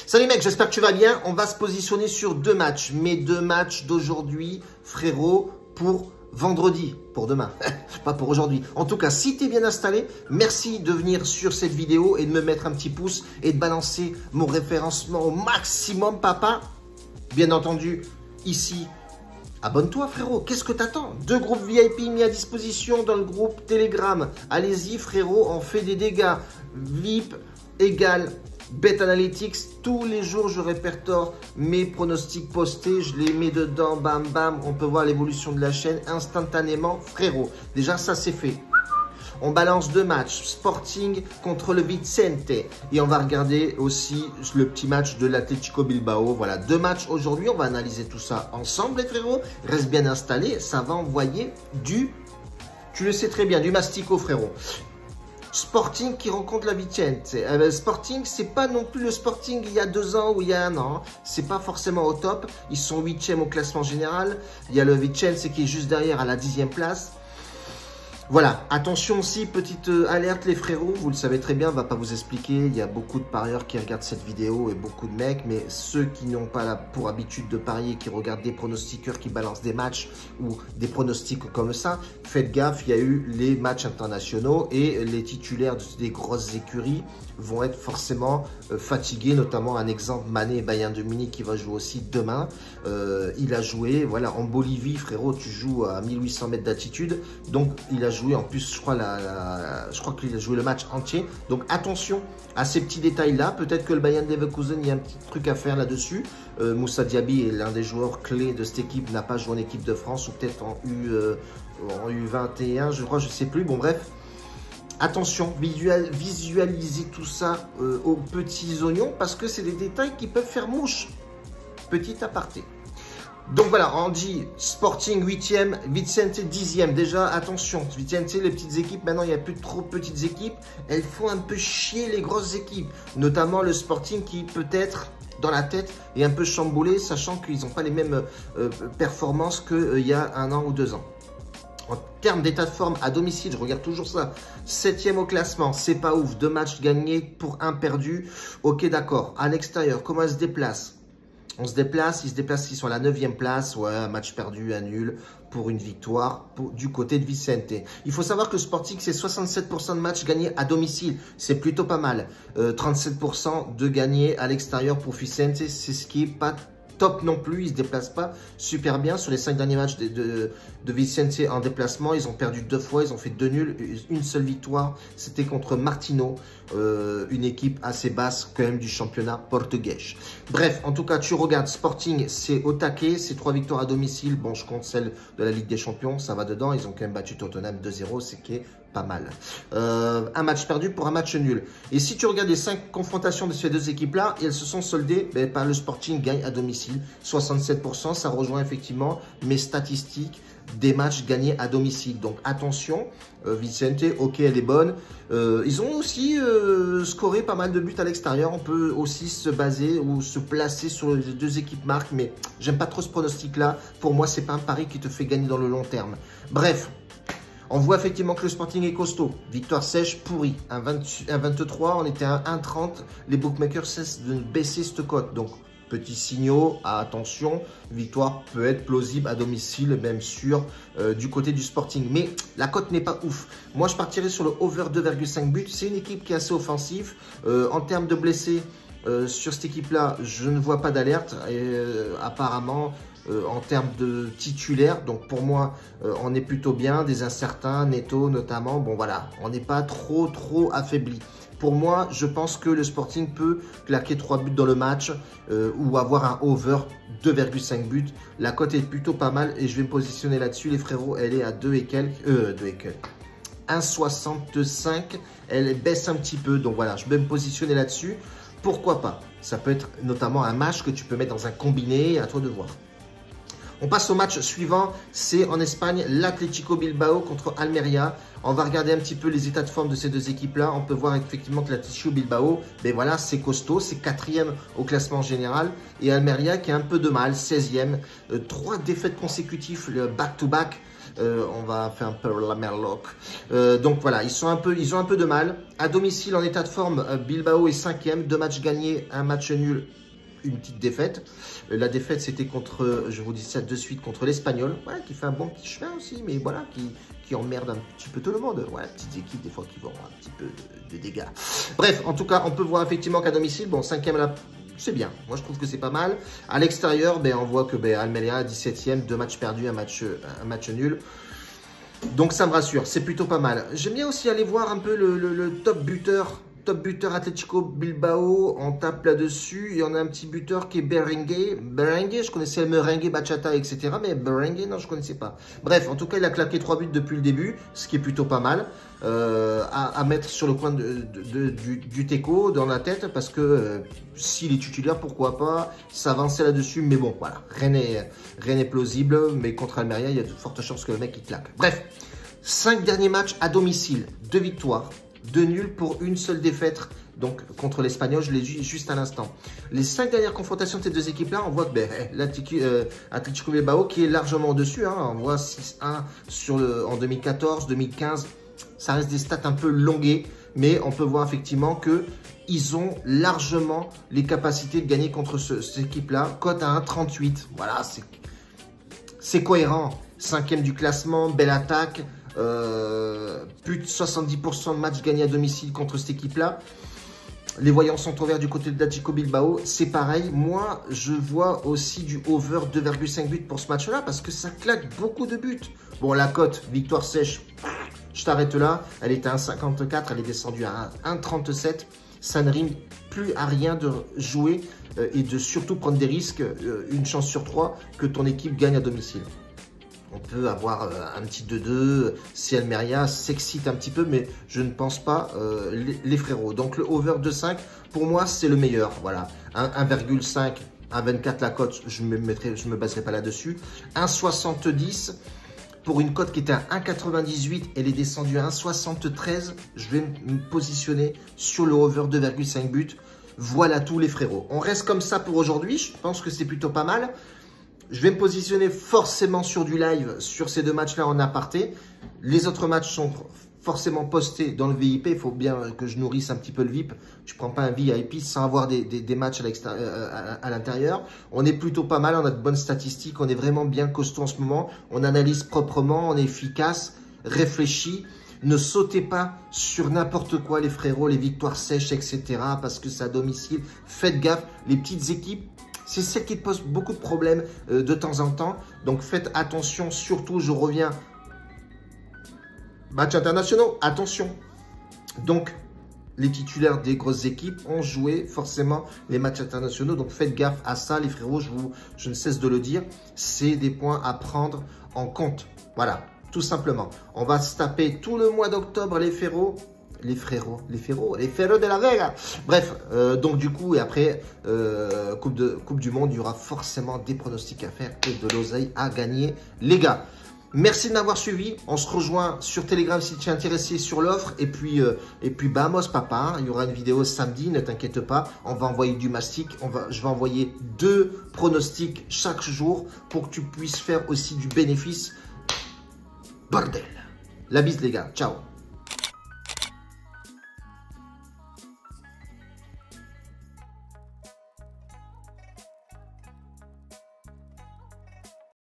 Salut mec, j'espère que tu vas bien. On va se positionner sur deux matchs. Mes deux matchs d'aujourd'hui, frérot, pour vendredi, pour demain, pas pour aujourd'hui. En tout cas, si tu es bien installé, merci de venir sur cette vidéo et de me mettre un petit pouce et de balancer mon référencement au maximum, papa. Bien entendu, ici, abonne-toi frérot, qu'est-ce que t'attends? Deux groupes VIP mis à disposition dans le groupe Telegram. Allez-y frérot, on fait des dégâts. VIP égale Bet Analytics, tous les jours je répertoire mes pronostics postés, je les mets dedans, bam bam, on peut voir l'évolution de la chaîne instantanément, frérot. Déjà ça c'est fait. On balance deux matchs, Sporting contre le Vicente. Et on va regarder aussi le petit match de l'Atlético Bilbao. Voilà, deux matchs aujourd'hui, on va analyser tout ça ensemble les frérots. Reste bien installé, ça va envoyer du, tu le sais très bien, du mastico frérot. Sporting qui rencontre la Vicente. Sporting, c'est pas non plus le Sporting il y a 2 ans ou il y a 1 an. C'est pas forcément au top. Ils sont 8e au classement général. Il y a le Vicente qui est juste derrière à la 10e place. Voilà, attention aussi, petite alerte les frérots, vous le savez très bien, on va pas vous expliquer, il y a beaucoup de parieurs qui regardent cette vidéo et beaucoup de mecs, mais ceux qui n'ont pas pour habitude de parier, qui regardent des pronostiqueurs qui balancent des matchs ou des pronostics comme ça, faites gaffe, il y a eu les matchs internationaux et les titulaires des grosses écuries vont être forcément fatigués, notamment un exemple, Mané Bayern de Munich qui va jouer aussi demain. Il a joué, voilà, en Bolivie, frérot, tu joues à 1800 mètres d'altitude, donc il a joué en plus, je crois qu'il a joué le match entier. Donc attention à ces petits détails-là. Peut-être que le Bayern Leverkusen, il y a un petit truc à faire là-dessus. Moussa Diaby est l'un des joueurs clés de cette équipe, n'a pas joué en équipe de France ou peut-être en U21, je crois, je sais plus. Bon bref. Attention, visualisez tout ça aux petits oignons parce que c'est des détails qui peuvent faire mouche. Petit aparté. Donc voilà, on dit Sporting 8e, Vicente 10e. Déjà, attention, Vicente, les petites équipes, maintenant il n'y a plus trop de petites équipes. Elles font un peu chier les grosses équipes. Notamment le Sporting qui peut-être, dans la tête, est un peu chamboulé, sachant qu'ils n'ont pas les mêmes performances qu'il y a 1 an ou 2 ans. En termes d'état de forme à domicile, je regarde toujours ça. 7e au classement, c'est pas ouf. 2 matchs gagnés pour 1 perdu. Ok, d'accord. À l'extérieur, comment elle se déplace? On se déplace, ils sont à la 9e place. Ouais, un match perdu, un nul pour une victoire du côté de Vicente. Il faut savoir que le Sporting, c'est 67% de matchs gagnés à domicile. C'est plutôt pas mal. 37% de gagnés à l'extérieur pour Vicente. C'est ce qui est pas top non plus, ils ne se déplacent pas super bien. Sur les 5 derniers matchs de Vicente en déplacement, ils ont perdu 2 fois, ils ont fait 2 nuls, une seule victoire, c'était contre Martino, une équipe assez basse quand même du championnat portugais. Bref, en tout cas, tu regardes Sporting, c'est au taquet, c'est 3 victoires à domicile. Bon, je compte celle de la Ligue des Champions, ça va dedans, ils ont quand même battu Tottenham 2-0, c'est qui est pas mal. Un match perdu pour un match nul. Et si tu regardes les 5 confrontations de ces deux équipes-là, elles se sont soldées par le Sporting gagne à domicile. 67%, ça rejoint effectivement mes statistiques des matchs gagnés à domicile. Donc attention, Vicente, ok, elle est bonne. Ils ont aussi scoré pas mal de buts à l'extérieur. On peut aussi se baser ou se placer sur les deux équipes marques, mais j'aime pas trop ce pronostic-là. Pour moi, c'est pas un pari qui te fait gagner dans le long terme. Bref. On voit effectivement que le Sporting est costaud. Victoire sèche, pourrie. Un 23, on était à 1,30. Les bookmakers cessent de baisser cette cote. Donc, petit signaux, attention. Victoire peut être plausible à domicile, même sûr, du côté du Sporting. Mais la cote n'est pas ouf. Moi, je partirais sur le over 2,5 buts. C'est une équipe qui est assez offensive. En termes de blessés, sur cette équipe-là, je ne vois pas d'alerte. Apparemment, en termes de titulaires, donc pour moi, on est plutôt bien. Des incertains, Neto notamment. Bon, voilà, on n'est pas trop affaibli. Pour moi, je pense que le Sporting peut claquer 3 buts dans le match ou avoir un over 2,5 buts. La cote est plutôt pas mal et je vais me positionner là-dessus. Les frérots, elle est à 2 et quelques. 1,65. Elle baisse un petit peu. Donc voilà, je vais me positionner là-dessus. Pourquoi pas? Ça peut être notamment un match que tu peux mettre dans un combiné. À toi de voir. On passe au match suivant, c'est en Espagne, l'Atlético Bilbao contre Almeria. On va regarder un petit peu les états de forme de ces deux équipes-là. On peut voir effectivement que l'Atlético Bilbao, ben voilà, c'est costaud, c'est 4e au classement général. Et Almeria qui a un peu de mal, 16e. 3 défaites consécutives, le back-to-back. On va faire un peu la merloc. Donc voilà, ils ont un peu de mal. À domicile, en état de forme, Bilbao est 5e, 2 matchs gagnés, un match nul, une petite défaite. La défaite, c'était contre, je vous dis ça de suite, contre l'Espagnol, ouais, qui fait un bon petit chemin aussi, mais voilà, qui emmerde un petit peu tout le monde. Ouais, petites équipes, des fois, qui vont avoir un petit peu de dégâts. Bref, en tout cas, on peut voir effectivement qu'à domicile, bon, 5e là, c'est bien. Moi, je trouve que c'est pas mal. À l'extérieur, ben, on voit que Almeria, 17e, 2 matchs perdus, un match nul. Donc, ça me rassure. C'est plutôt pas mal. J'aime bien aussi aller voir un peu le top buteur. Top buteur Atlético Bilbao, on tape là-dessus. Et on a un petit buteur qui est Berenguer. Berenguer, je connaissais le merengue, bachata, etc. Mais Berenguer, non, je ne connaissais pas. Bref, en tout cas, il a claqué 3 buts depuis le début, ce qui est plutôt pas mal. À mettre sur le coin du teco, dans la tête, parce que s'il est titulaire, pourquoi pas s'avancer là-dessus. Mais bon, voilà, rien n'est plausible. Mais contre Almeria, il y a de fortes chances que le mec il claque. Bref, 5 derniers matchs à domicile, 2 victoires. 2 nuls pour une seule défaite, donc contre l'Espagnol, je l'ai dit juste à l'instant. Les 5 dernières confrontations de ces deux équipes-là, on voit que l'Atlético Bilbao qui est largement au-dessus, hein, on voit 6-1 en 2014, 2015, ça reste des stats un peu longuées, mais on peut voir effectivement qu'ils ont largement les capacités de gagner contre cette équipe-là. Cote à 1,38, voilà, c'est cohérent. 5e du classement, belle attaque. Plus de 70% de matchs gagnés à domicile contre cette équipe-là. Les voyants sont ouverts du côté de l'Atlético Bilbao. C'est pareil. Moi, je vois aussi du over 2,5 buts pour ce match-là parce que ça claque beaucoup de buts. Bon, la cote, victoire sèche, je t'arrête là. Elle était à 1,54. Elle est descendue à 1,37. Ça ne rime plus à rien de jouer et de surtout prendre des risques. Une chance sur 3 que ton équipe gagne à domicile. On peut avoir un petit 2-2 si Almeria s'excite un petit peu, mais je ne pense pas les frérots. Donc le over 2,5, pour moi, c'est le meilleur. Voilà, 1,5, 1,24 la cote, je me baserai pas là-dessus. 1,70 pour une cote qui était à 1,98, elle est descendue à 1,73. Je vais me positionner sur le over 2,5 buts. Voilà tous les frérots. On reste comme ça pour aujourd'hui. Je pense que c'est plutôt pas mal. Je vais me positionner forcément sur du live sur ces 2 matchs-là en aparté. Les autres matchs sont forcément postés dans le VIP. Il faut bien que je nourrisse un petit peu le VIP. Je ne prends pas un VIP sans avoir des matchs à l'intérieur. On est plutôt pas mal. On a de bonnes statistiques. On est vraiment bien costaud en ce moment. On analyse proprement. On est efficace, réfléchi. Ne sautez pas sur n'importe quoi, les frérots, les victoires sèches, etc. Parce que c'est à domicile. Faites gaffe. Les petites équipes, c'est celle qui pose beaucoup de problèmes de temps en temps. Donc faites attention, surtout je reviens. Matchs internationaux, attention. Donc les titulaires des grosses équipes ont joué forcément les matchs internationaux. Donc faites gaffe à ça les frérots, je ne cesse de le dire. C'est des points à prendre en compte. Voilà, tout simplement. On va se taper tout le mois d'octobre les frérots. Les frérots de la Vega. Bref, donc du coup, et après, Coupe du Monde, il y aura forcément des pronostics à faire et de l'oseille à gagner, les gars. Merci de m'avoir suivi. On se rejoint sur Telegram si tu es intéressé sur l'offre. Et puis vamos papa, il y aura une vidéo samedi, ne t'inquiète pas. On va envoyer du mastic. Je vais envoyer 2 pronostics chaque jour pour que tu puisses faire aussi du bénéfice. Bordel. La bise les gars, ciao.